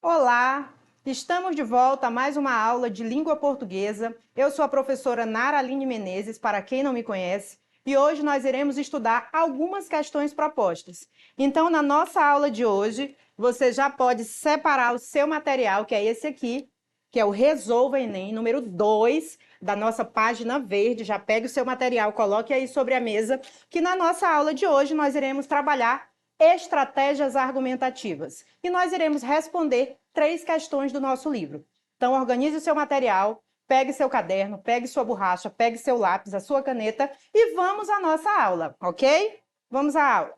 Olá, estamos de volta a mais uma aula de língua portuguesa. Eu sou a professora Nara Aline Menezes, para quem não me conhece, e hoje nós iremos estudar algumas questões propostas. Então, na nossa aula de hoje, você já pode separar o seu material, que é esse aqui, que é o Resolva Enem, número 2, da nossa página verde. Já pegue o seu material, coloque aí sobre a mesa, que na nossa aula de hoje nós iremos trabalhar estratégias argumentativas. E nós iremos responder 3 questões do nosso livro. Então, organize o seu material, pegue seu caderno, pegue sua borracha, pegue seu lápis, a sua caneta e vamos à nossa aula, ok? Vamos à aula.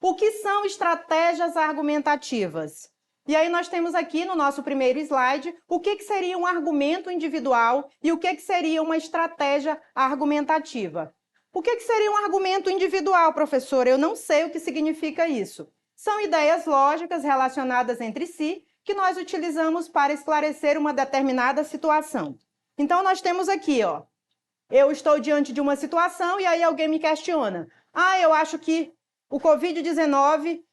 O que são estratégias argumentativas? E aí nós temos aqui no nosso primeiro slide o que seria um argumento individual e o que seria uma estratégia argumentativa. O que seria um argumento individual, professor? Eu não sei o que significa isso. São ideias lógicas relacionadas entre si que nós utilizamos para esclarecer uma determinada situação. Então, nós temos aqui, ó, eu estou diante de uma situação e aí alguém me questiona. Eu acho que o Covid-19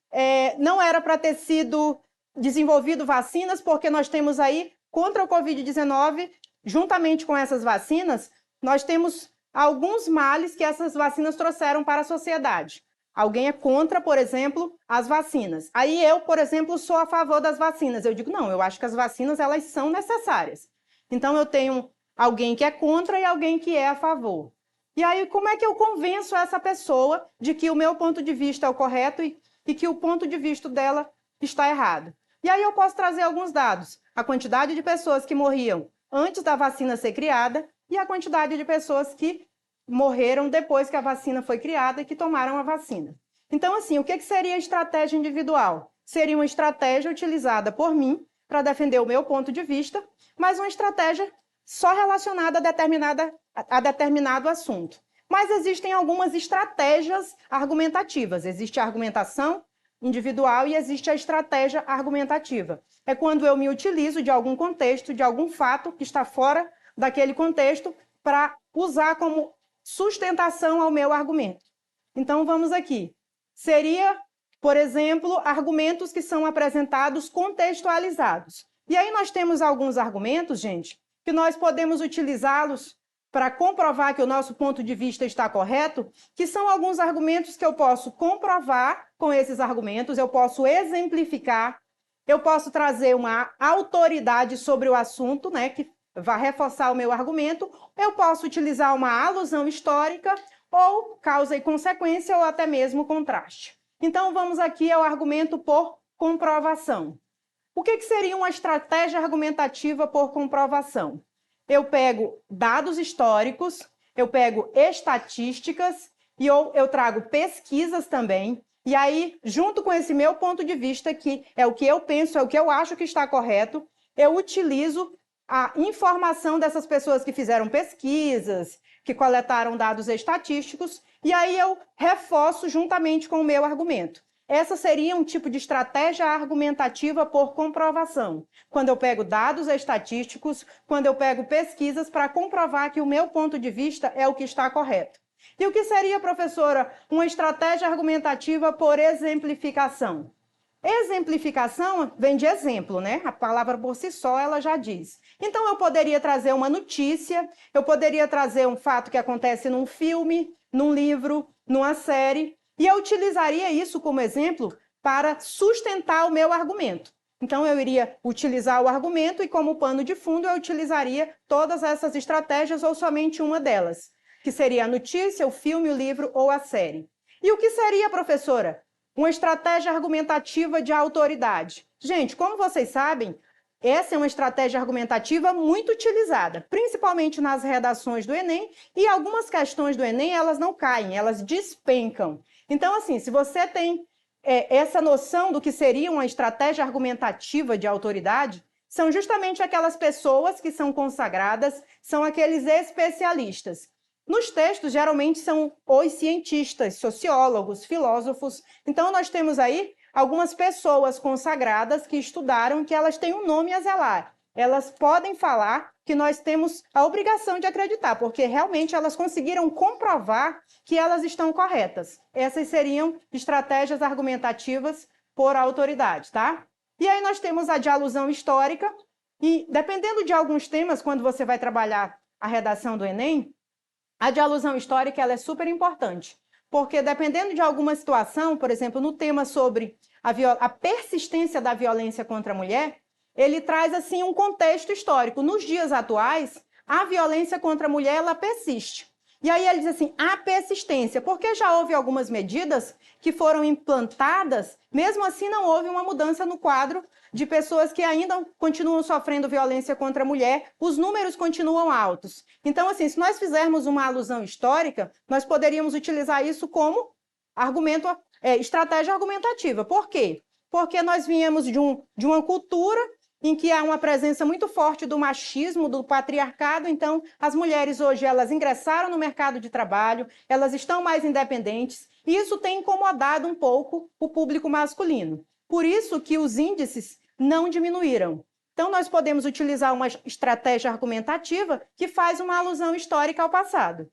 não era para ter sido desenvolvido vacinas, porque nós temos aí, contra o Covid-19, juntamente com essas vacinas, nós temos alguns males que essas vacinas trouxeram para a sociedade. Alguém é contra, por exemplo, as vacinas. Aí eu, por exemplo, sou a favor das vacinas. Eu digo, não, eu acho que as vacinas elas são necessárias. Então eu tenho alguém que é contra e alguém que é a favor. E aí como é que eu convenço essa pessoa de que o meu ponto de vista é o correto e que o ponto de vista dela está errado? E aí eu posso trazer alguns dados. A quantidade de pessoas que morriam antes da vacina ser criada e a quantidade de pessoas que morreram depois que a vacina foi criada e que tomaram a vacina. Então, assim, o que seria estratégia individual? Seria uma estratégia utilizada por mim para defender o meu ponto de vista, mas uma estratégia só relacionada a determinado assunto. Mas existem algumas estratégias argumentativas. Existe a argumentação individual e existe a estratégia argumentativa. É quando eu me utilizo de algum contexto, de algum fato que está fora daquele contexto para usar como sustentação ao meu argumento. Então, vamos aqui. Seria, por exemplo, argumentos que são apresentados contextualizados. E aí nós temos alguns argumentos, gente, que nós podemos utilizá-los para comprovar que o nosso ponto de vista está correto, que são alguns argumentos que eu posso comprovar com esses argumentos, eu posso exemplificar, eu posso trazer uma autoridade sobre o assunto, né, que vai reforçar o meu argumento, eu posso utilizar uma alusão histórica, ou causa e consequência, ou até mesmo contraste. Então, vamos aqui ao argumento por comprovação. O que seria uma estratégia argumentativa por comprovação? Eu pego dados históricos, eu pego estatísticas, e eu trago pesquisas também, e aí, junto com esse meu ponto de vista, que é o que eu penso, é o que eu acho que está correto, eu utilizo a informação dessas pessoas que fizeram pesquisas, que coletaram dados estatísticos, e aí eu reforço juntamente com o meu argumento. Essa seria um tipo de estratégia argumentativa por comprovação, quando eu pego dados estatísticos, quando eu pego pesquisas para comprovar que o meu ponto de vista é o que está correto. E o que seria, professora, uma estratégia argumentativa por exemplificação? Exemplificação vem de exemplo, né? A palavra por si só, ela já diz. Então, eu poderia trazer uma notícia, eu poderia trazer um fato que acontece num filme, num livro, numa série, e eu utilizaria isso como exemplo para sustentar o meu argumento. Então, eu iria utilizar o argumento e, como pano de fundo, eu utilizaria todas essas estratégias ou somente uma delas, que seria a notícia, o filme, o livro ou a série. E o que seria, professora? Uma estratégia argumentativa de autoridade. Gente, como vocês sabem, essa é uma estratégia argumentativa muito utilizada, principalmente nas redações do Enem, e algumas questões do Enem, elas não caem, elas despencam. Então, assim, se você tem essa noção do que seria uma estratégia argumentativa de autoridade, são justamente aquelas pessoas que são consagradas, são aqueles especialistas. Nos textos, geralmente são os cientistas, sociólogos, filósofos. Então, nós temos aí algumas pessoas consagradas que estudaram, que elas têm um nome a zelar. Elas podem falar que nós temos a obrigação de acreditar, porque realmente elas conseguiram comprovar que elas estão corretas. Essas seriam estratégias argumentativas por autoridade, tá? E aí nós temos a de alusão histórica, e dependendo de alguns temas, quando você vai trabalhar a redação do Enem, a de alusão histórica ela é super importante, porque dependendo de alguma situação, por exemplo, no tema sobre a persistência da violência contra a mulher, ele traz assim um contexto histórico. Nos dias atuais, a violência contra a mulher ela persiste. E aí ele diz assim, a persistência, porque já houve algumas medidas que foram implantadas, mesmo assim não houve uma mudança no quadro de pessoas que ainda continuam sofrendo violência contra a mulher, os números continuam altos. Então, assim, se nós fizermos uma alusão histórica, nós poderíamos utilizar isso como estratégia argumentativa. Por quê? Porque nós viemos de uma cultura em que há uma presença muito forte do machismo, do patriarcado. Então, as mulheres hoje, elas ingressaram no mercado de trabalho, elas estão mais independentes, e isso tem incomodado um pouco o público masculino. Por isso que os índices não diminuíram. Então, nós podemos utilizar uma estratégia argumentativa que faz uma alusão histórica ao passado.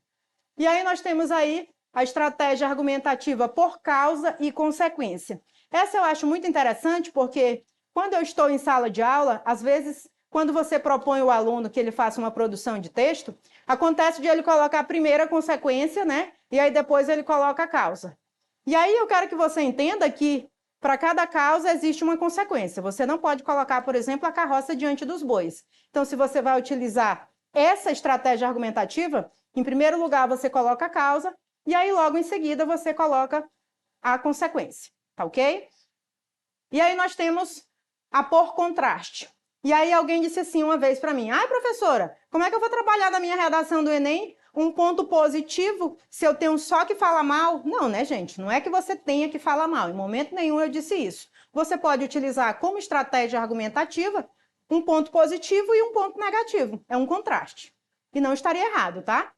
E aí nós temos aí a estratégia argumentativa por causa e consequência. Essa eu acho muito interessante porque quando eu estou em sala de aula, às vezes, quando você propõe ao aluno que ele faça uma produção de texto, acontece de ele colocar a primeira consequência, né? E aí depois ele coloca a causa. E aí eu quero que você entenda que para cada causa existe uma consequência. Você não pode colocar, por exemplo, a carroça diante dos bois. Então, se você vai utilizar essa estratégia argumentativa, em primeiro lugar você coloca a causa e aí logo em seguida você coloca a consequência, tá ok? E aí nós temos a por contraste. E aí alguém disse assim uma vez para mim, ai professora, como é que eu vou trabalhar na minha redação do Enem um ponto positivo se eu tenho só que falar mal? Não, né, gente? Não é que você tenha que falar mal. Em momento nenhum eu disse isso. Você pode utilizar como estratégia argumentativa um ponto positivo e um ponto negativo. É um contraste. E não estaria errado, tá?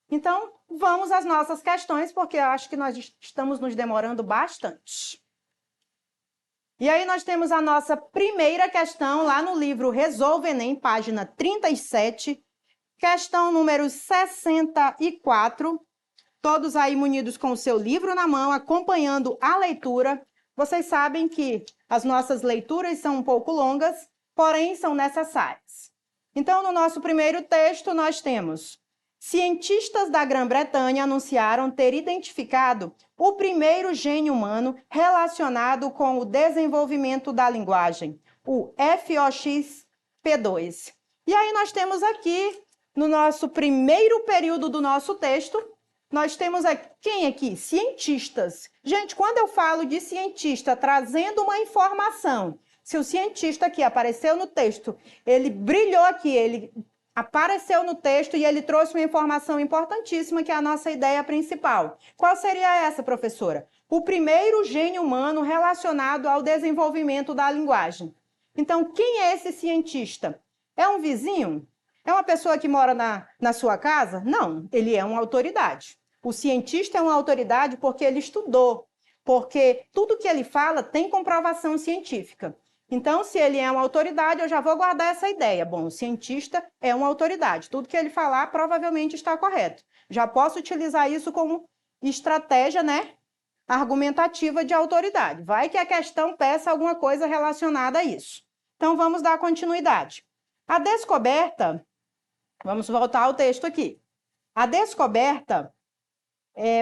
Então, vamos às nossas questões, porque eu acho que nós estamos nos demorando bastante. E aí nós temos a nossa primeira questão lá no livro Resolve Enem, página 37, questão número 64, todos aí munidos com o seu livro na mão, acompanhando a leitura. Vocês sabem que as nossas leituras são um pouco longas, porém são necessárias. Então, no nosso primeiro texto, nós temos: cientistas da Grã-Bretanha anunciaram ter identificado o primeiro gene humano relacionado com o desenvolvimento da linguagem, o FOXP2. E aí nós temos aqui, no nosso primeiro período do nosso texto, nós temos aqui, quem aqui? Cientistas. Gente, quando eu falo de cientista trazendo uma informação, se o cientista aqui apareceu no texto, ele brilhou aqui, ele apareceu no texto e ele trouxe uma informação importantíssima que é a nossa ideia principal. Qual seria essa, professora? O primeiro gene humano relacionado ao desenvolvimento da linguagem. Então, quem é esse cientista? É um vizinho? É uma pessoa que mora na sua casa? Não, ele é uma autoridade. O cientista é uma autoridade porque ele estudou, porque tudo que ele fala tem comprovação científica. Então, se ele é uma autoridade, eu já vou guardar essa ideia. Bom, o cientista é uma autoridade. Tudo que ele falar provavelmente está correto. Já posso utilizar isso como estratégia, né, argumentativa de autoridade. Vai que a questão peça alguma coisa relacionada a isso. Então, vamos dar continuidade. A descoberta, vamos voltar ao texto aqui. A descoberta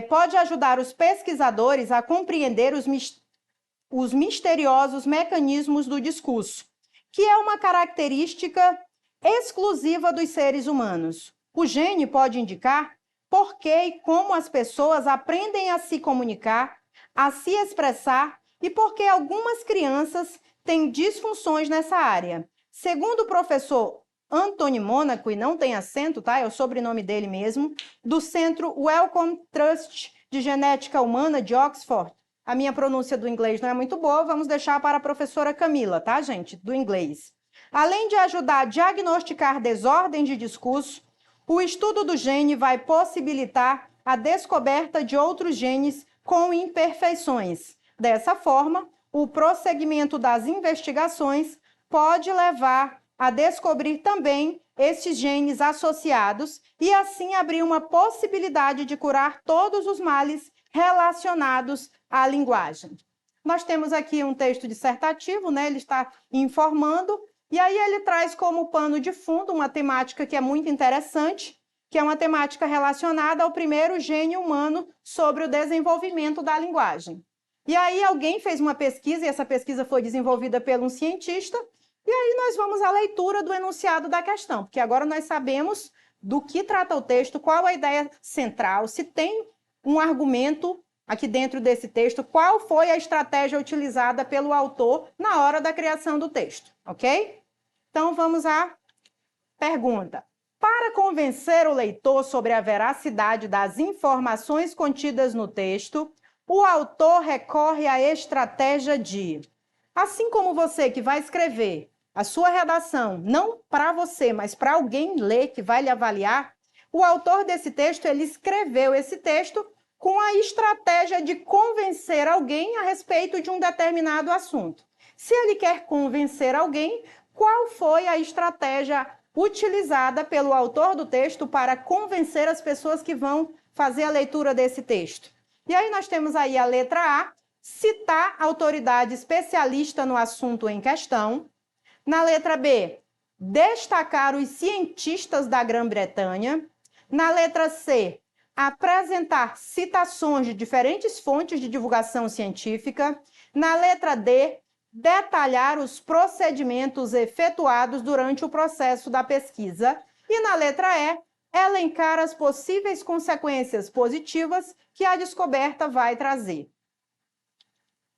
pode ajudar os pesquisadores a compreender os misteriosos mecanismos do discurso, que é uma característica exclusiva dos seres humanos. O gene pode indicar por que e como as pessoas aprendem a se comunicar, a se expressar e por que algumas crianças têm disfunções nessa área. Segundo o professor Anthony Monaco, e não tem acento, tá? É o sobrenome dele mesmo, do Centro Wellcome Trust de Genética Humana de Oxford. A minha pronúncia do inglês não é muito boa, vamos deixar para a professora Camila, tá, gente? Do inglês. Além de ajudar a diagnosticar desordens de discurso, O estudo do gene vai possibilitar a descoberta de outros genes com imperfeições. Dessa forma, o prosseguimento das investigações pode levar a descobrir também esses genes associados e assim abrir uma possibilidade de curar todos os males relacionados à linguagem. Nós temos aqui um texto dissertativo, né? Ele está informando, e aí ele traz como pano de fundo uma temática que é muito interessante, que é uma temática relacionada ao primeiro gene humano sobre o desenvolvimento da linguagem. E aí alguém fez uma pesquisa, e essa pesquisa foi desenvolvida por um cientista, e aí nós vamos à leitura do enunciado da questão, porque agora nós sabemos do que trata o texto, qual a ideia central, se tem um argumento aqui dentro desse texto, qual foi a estratégia utilizada pelo autor na hora da criação do texto, ok? Então vamos à pergunta. Para convencer o leitor sobre a veracidade das informações contidas no texto, o autor recorre à estratégia de, assim como você que vai escrever a sua redação, não para você, mas para alguém ler, que vai lhe avaliar, o autor desse texto, ele escreveu esse texto com a estratégia de convencer alguém a respeito de um determinado assunto. Se ele quer convencer alguém, qual foi a estratégia utilizada pelo autor do texto para convencer as pessoas que vão fazer a leitura desse texto? E aí nós temos aí a letra A, citar autoridade especialista no assunto em questão. Na letra B, destacar os cientistas da Grã-Bretanha. Na letra C, apresentar citações de diferentes fontes de divulgação científica. Na letra D, detalhar os procedimentos efetuados durante o processo da pesquisa. E na letra E, elencar as possíveis consequências positivas que a descoberta vai trazer.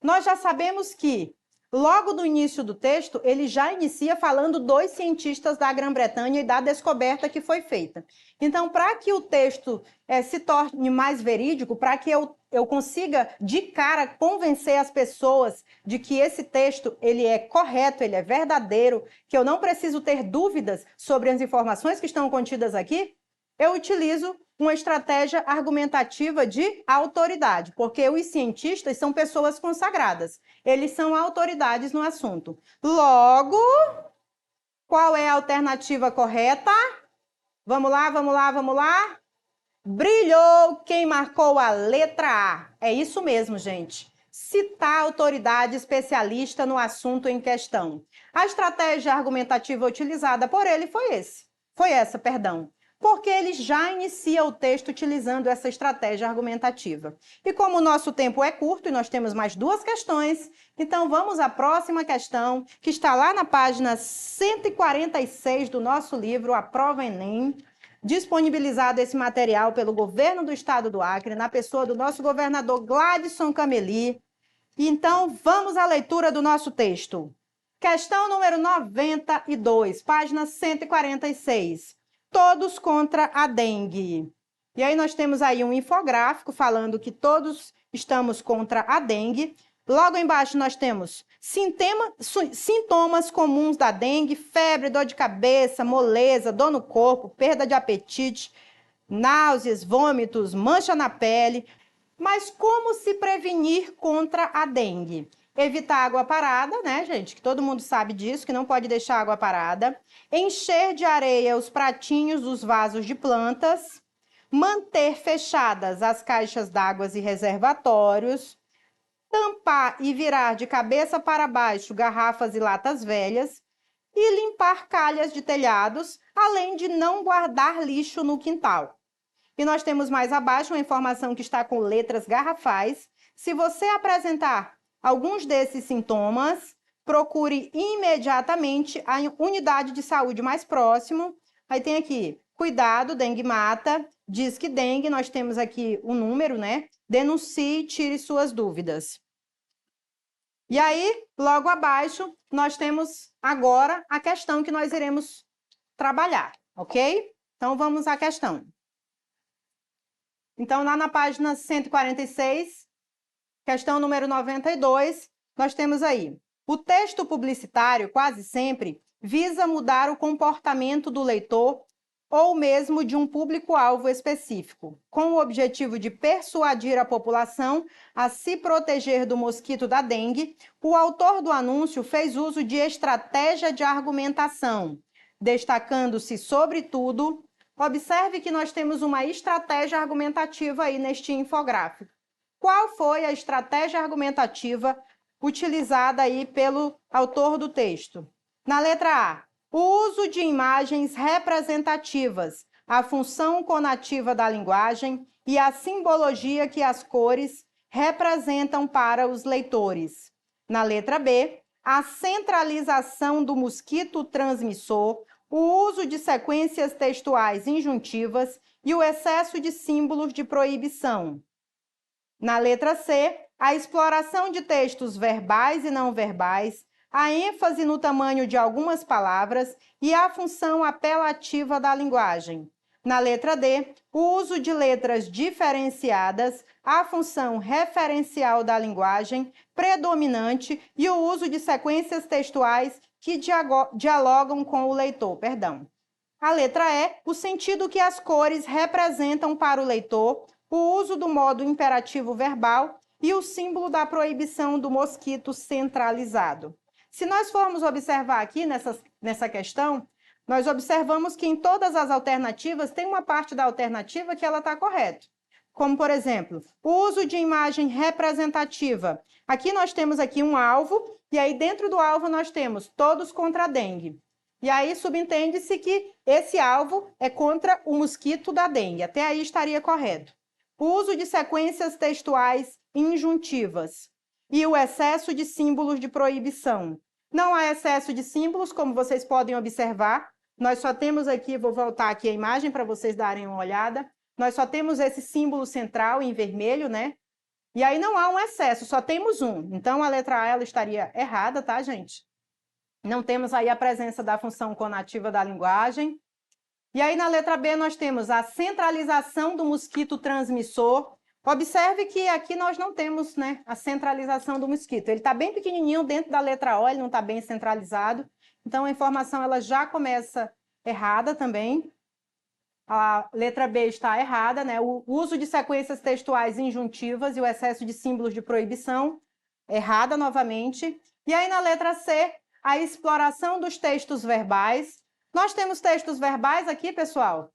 Nós já sabemos que, logo no início do texto, ele já inicia falando dos cientistas da Grã-Bretanha e da descoberta que foi feita. Então, para que o texto se torne mais verídico, para que eu consiga, de cara, convencer as pessoas de que esse texto ele é correto, ele é verdadeiro, que eu não preciso ter dúvidas sobre as informações que estão contidas aqui, eu utilizo uma estratégia argumentativa de autoridade, porque os cientistas são pessoas consagradas, eles são autoridades no assunto. Logo, qual é a alternativa correta? Vamos lá, vamos lá, vamos lá? Brilhou quem marcou a letra A. É isso mesmo, gente. Citar a autoridade especialista no assunto em questão. A estratégia argumentativa utilizada por ele foi essa, porque ele já inicia o texto utilizando essa estratégia argumentativa. E como o nosso tempo é curto e nós temos mais duas questões, então vamos à próxima questão, que está lá na página 146 do nosso livro, A Prova Enem, disponibilizado esse material pelo governo do estado do Acre, na pessoa do nosso governador Gladson Cameli. Então, vamos à leitura do nosso texto. Questão número 92, página 146. Todos contra a dengue. E aí nós temos aí um infográfico falando que todos estamos contra a dengue. Logo embaixo nós temos sintomas comuns da dengue: febre, dor de cabeça, moleza, dor no corpo, perda de apetite, náuseas, vômitos, mancha na pele. Mas como se prevenir contra a dengue? Evitar água parada, né, gente? Que todo mundo sabe disso, que não pode deixar água parada. Encher de areia os pratinhos dos vasos de plantas. Manter fechadas as caixas d'água e reservatórios. Tampar e virar de cabeça para baixo garrafas e latas velhas. E limpar calhas de telhados, além de não guardar lixo no quintal. E nós temos mais abaixo uma informação que está com letras garrafais. Se você apresentar alguns desses sintomas, procure imediatamente a unidade de saúde mais próximo. Aí tem aqui, cuidado, dengue mata, Disque Dengue, nós temos aqui o número, né? Denuncie e tire suas dúvidas. E aí, logo abaixo, nós temos agora a questão que nós iremos trabalhar, ok? Então, vamos à questão. Então, lá na página 146, questão número 92, nós temos aí: o texto publicitário, quase sempre, visa mudar o comportamento do leitor ou mesmo de um público-alvo específico, com o objetivo de persuadir a população a se proteger do mosquito da dengue, o autor do anúncio fez uso de estratégia de argumentação, destacando-se, sobretudo, observe que nós temos uma estratégia argumentativa aí neste infográfico. Qual foi a estratégia argumentativa utilizada aí pelo autor do texto? Na letra A, o uso de imagens representativas, a função conativa da linguagem e a simbologia que as cores representam para os leitores. Na letra B, a centralização do mosquito transmissor, o uso de sequências textuais injuntivas e o excesso de símbolos de proibição. Na letra C, a exploração de textos verbais e não verbais, a ênfase no tamanho de algumas palavras e a função apelativa da linguagem. Na letra D, o uso de letras diferenciadas, a função referencial da linguagem predominante e o uso de sequências textuais que dialogam com o leitor. A letra E, o sentido que as cores representam para o leitor, o uso do modo imperativo verbal e o símbolo da proibição do mosquito centralizado. Se nós formos observar aqui nessa questão, nós observamos que em todas as alternativas tem uma parte da alternativa que ela está correta. Como, por exemplo, o uso de imagem representativa. Aqui nós temos aqui um alvo, e aí dentro do alvo nós temos todos contra a dengue. E aí subentende-se que esse alvo é contra o mosquito da dengue. Até aí estaria correto. O uso de sequências textuais injuntivas e o excesso de símbolos de proibição. Não há excesso de símbolos, como vocês podem observar. Nós só temos aqui, vou voltar aqui a imagem para vocês darem uma olhada. Nós só temos esse símbolo central em vermelho, né? E aí não há um excesso, só temos um. Então, a letra A ela estaria errada, tá, gente? Não temos aí a presença da função conativa da linguagem. E aí, na letra B, nós temos a centralização do mosquito transmissor. Observe que aqui nós não temos, né, a centralização do mosquito. Ele está bem pequenininho dentro da letra O, ele não está bem centralizado. Então, a informação ela já começa errada também. A letra B está errada, né? O uso de sequências textuais injuntivas e o excesso de símbolos de proibição, errada novamente. E aí, na letra C, a exploração dos textos verbais. Nós temos textos verbais aqui, pessoal?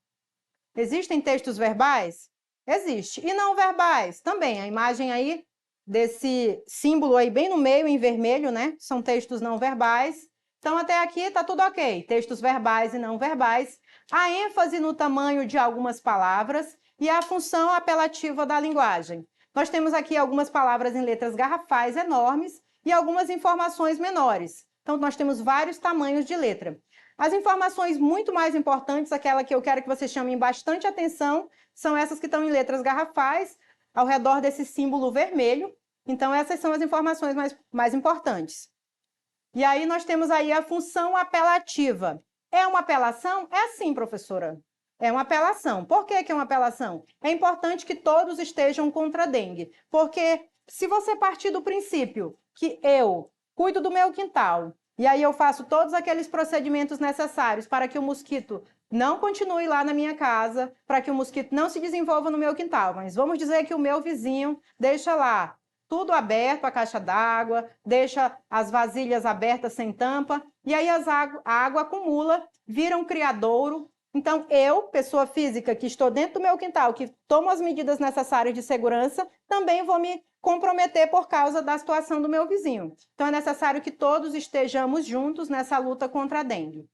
Existem textos verbais? Existe. E não verbais? Também. A imagem aí desse símbolo aí bem no meio, em vermelho, né? São textos não verbais. Então, até aqui está tudo ok. Textos verbais e não verbais. A ênfase no tamanho de algumas palavras e a função apelativa da linguagem. Nós temos aqui algumas palavras em letras garrafais enormes e algumas informações menores. Então, nós temos vários tamanhos de letra. As informações muito mais importantes, aquela que eu quero que vocês chamem bastante atenção, são essas que estão em letras garrafais, ao redor desse símbolo vermelho. Então, essas são as informações mais importantes. E aí, nós temos aí a função apelativa. É uma apelação? É sim, professora. É uma apelação. Por que é uma apelação? É importante que todos estejam contra a dengue, porque se você partir do princípio que eu cuido do meu quintal, e aí eu faço todos aqueles procedimentos necessários para que o mosquito não continue lá na minha casa, para que o mosquito não se desenvolva no meu quintal, mas vamos dizer que o meu vizinho deixa lá tudo aberto, a caixa d'água, deixa as vasilhas abertas sem tampa, e aí a água acumula, vira um criadouro. Então, eu, pessoa física que estou dentro do meu quintal, que tomo as medidas necessárias de segurança, também vou me comprometer por causa da situação do meu vizinho. Então, é necessário que todos estejamos juntos nessa luta contra a dengue.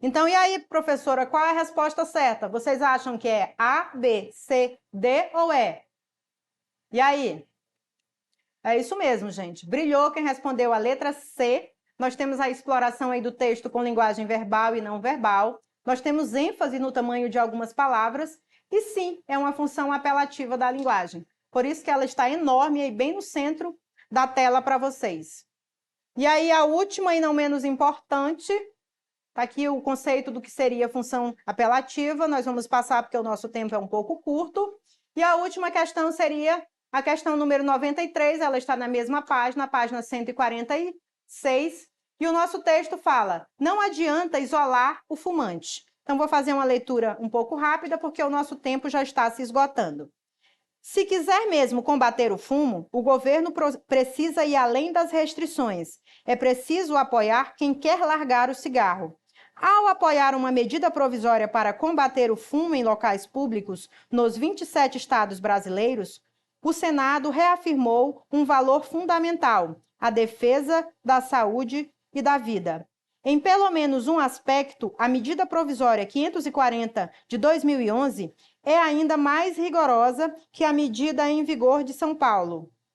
Então, e aí, professora, qual é a resposta certa? Vocês acham que é A, B, C, D ou E? E aí? É isso mesmo, gente. Brilhou quem respondeu a letra C. Nós temos a exploração aí do texto com linguagem verbal e não verbal. Nós temos ênfase no tamanho de algumas palavras. E sim, é uma função apelativa da linguagem. Por isso que ela está enorme aí bem no centro da tela para vocês. E aí a última e não menos importante, está aqui o conceito do que seria função apelativa. Nós vamos passar porque o nosso tempo é um pouco curto. E a última questão seria a questão número 93, ela está na mesma página, a página 146, e o nosso texto fala: não adianta isolar o fumante. Então, vou fazer uma leitura um pouco rápida, porque o nosso tempo já está se esgotando. Se quiser mesmo combater o fumo, o governo precisa ir além das restrições. É preciso apoiar quem quer largar o cigarro. Ao apoiar uma medida provisória para combater o fumo em locais públicos nos 27 estados brasileiros, o Senado reafirmou um valor fundamental: a defesa da saúde e da vida. Em pelo menos um aspecto, a medida provisória 540 de 2011 é ainda mais rigorosa que a medida em vigor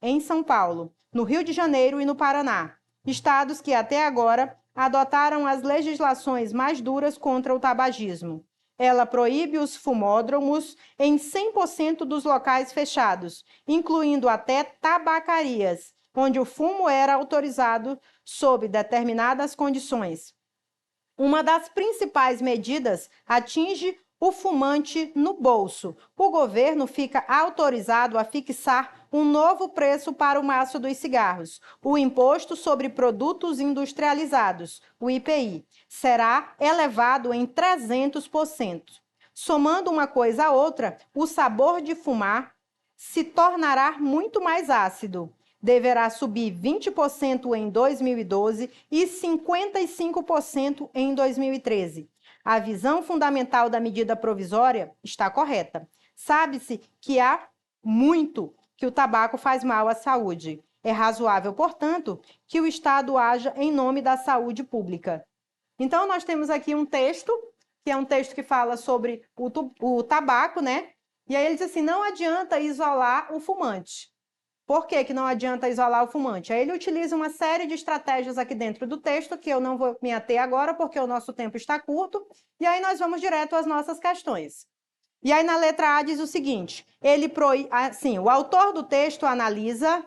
em São Paulo, no Rio de Janeiro e no Paraná, estados que até agora adotaram as legislações mais duras contra o tabagismo. Ela proíbe os fumódromos em 100% dos locais fechados, incluindo até tabacarias, onde o fumo era autorizado sob determinadas condições. Uma das principais medidas atinge o fumante no bolso. O governo fica autorizado a fixar um novo preço para o maço dos cigarros. O Imposto sobre Produtos Industrializados, o IPI, será elevado em 300%. Somando uma coisa a outra, o sabor de fumar se tornará muito mais ácido. Deverá subir 20% em 2012 e 55% em 2013. A visão fundamental da medida provisória está correta. Sabe-se que há muito que o tabaco faz mal à saúde. É razoável, portanto, que o Estado haja em nome da saúde pública. Então, nós temos aqui um texto, que é um texto que fala sobre o tabaco, né? E aí ele diz assim, não adianta isolar o fumante. Por que que não adianta isolar o fumante? Aí ele utiliza uma série de estratégias aqui dentro do texto, que eu não vou me ater agora, porque o nosso tempo está curto, e aí nós vamos direto às nossas questões. E aí na letra A diz o seguinte, assim, o autor do texto analisa...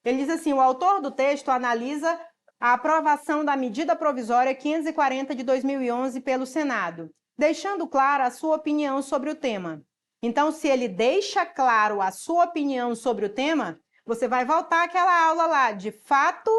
Ele diz assim, o autor do texto analisa a aprovação da medida provisória 540 de 2011 pelo Senado, deixando clara a sua opinião sobre o tema. Então, se ele deixa claro a sua opinião sobre o tema, você vai voltar àquela aula lá de fato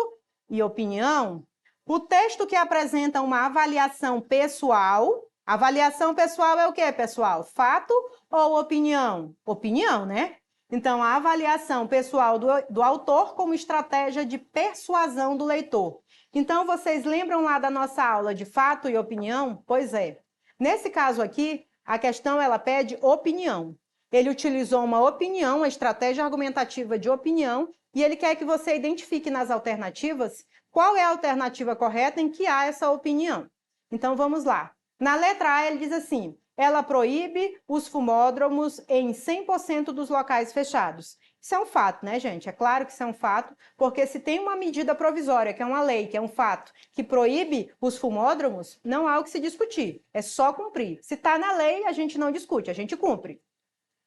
e opinião. O texto que apresenta uma avaliação pessoal. Avaliação pessoal é o quê, pessoal? Fato ou opinião? Opinião, né? Então, a avaliação pessoal do autor como estratégia de persuasão do leitor. Então, vocês lembram lá da nossa aula de fato e opinião? Pois é. Nesse caso aqui, a questão ela pede opinião. Ele utilizou uma opinião, uma estratégia argumentativa de opinião, e ele quer que você identifique nas alternativas qual é a alternativa correta em que há essa opinião. Então, vamos lá. Na letra A, ele diz assim, ela proíbe os fumódromos em 100% dos locais fechados. Isso é um fato, né, gente? É claro que isso é um fato, porque se tem uma medida provisória, que é uma lei, que é um fato, que proíbe os fumódromos, não há o que se discutir, é só cumprir. Se está na lei, a gente não discute, a gente cumpre.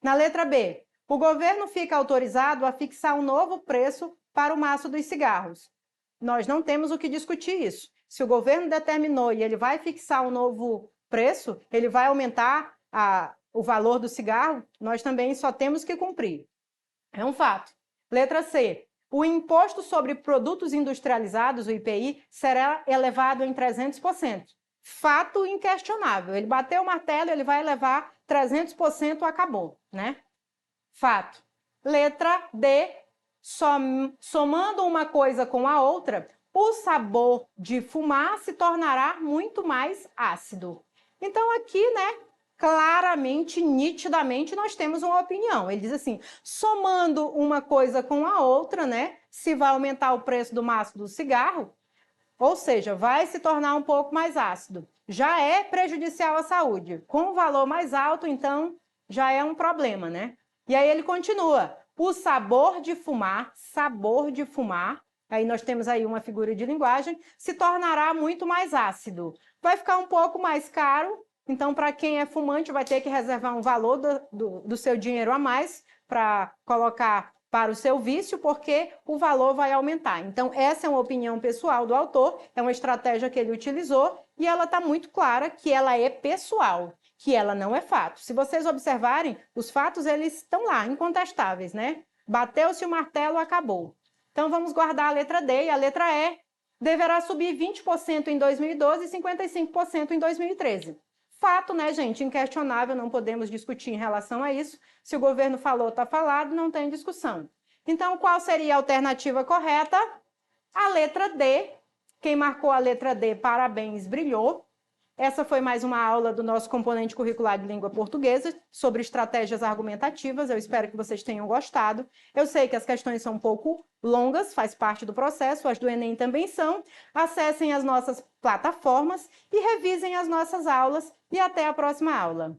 Na letra B, o governo fica autorizado a fixar um novo preço para o maço dos cigarros. Nós não temos o que discutir isso. Se o governo determinou e ele vai fixar um novo preço, ele vai aumentar o valor do cigarro, nós também só temos que cumprir. É um fato. Letra C. O imposto sobre produtos industrializados, o IPI, será elevado em 300%. Fato inquestionável. Ele bateu o martelo, ele vai elevar 300%, acabou, né? Fato. Letra D. Somando uma coisa com a outra, o sabor de fumar se tornará muito mais ácido. Então, aqui, né, claramente, nitidamente, nós temos uma opinião. Ele diz assim, somando uma coisa com a outra, né, se vai aumentar o preço do maço do cigarro, ou seja, vai se tornar um pouco mais ácido. Já é prejudicial à saúde. Com o valor mais alto, então, já é um problema, né? E aí ele continua, o sabor de fumar, aí nós temos aí uma figura de linguagem, se tornará muito mais ácido. Vai ficar um pouco mais caro, então para quem é fumante vai ter que reservar um valor do seu dinheiro a mais para colocar para o seu vício, porque o valor vai aumentar. Então essa é uma opinião pessoal do autor, é uma estratégia que ele utilizou e ela está muito clara que ela é pessoal, que ela não é fato. Se vocês observarem, os fatos eles estão lá, incontestáveis, né? Bateu-se o martelo, acabou. Então, vamos guardar a letra D e a letra E. deverá subir 20% em 2012 e 55% em 2013. Fato, né, gente? Inquestionável, não podemos discutir em relação a isso. Se o governo falou, está falado, não tem discussão. Então, qual seria a alternativa correta? A letra D. Quem marcou a letra D, parabéns, brilhou. Essa foi mais uma aula do nosso componente curricular de língua portuguesa sobre estratégias argumentativas. Eu espero que vocês tenham gostado. Eu sei que as questões são um pouco longas, faz parte do processo, as do Enem também são. Acessem as nossas plataformas e revisem as nossas aulas. E até a próxima aula.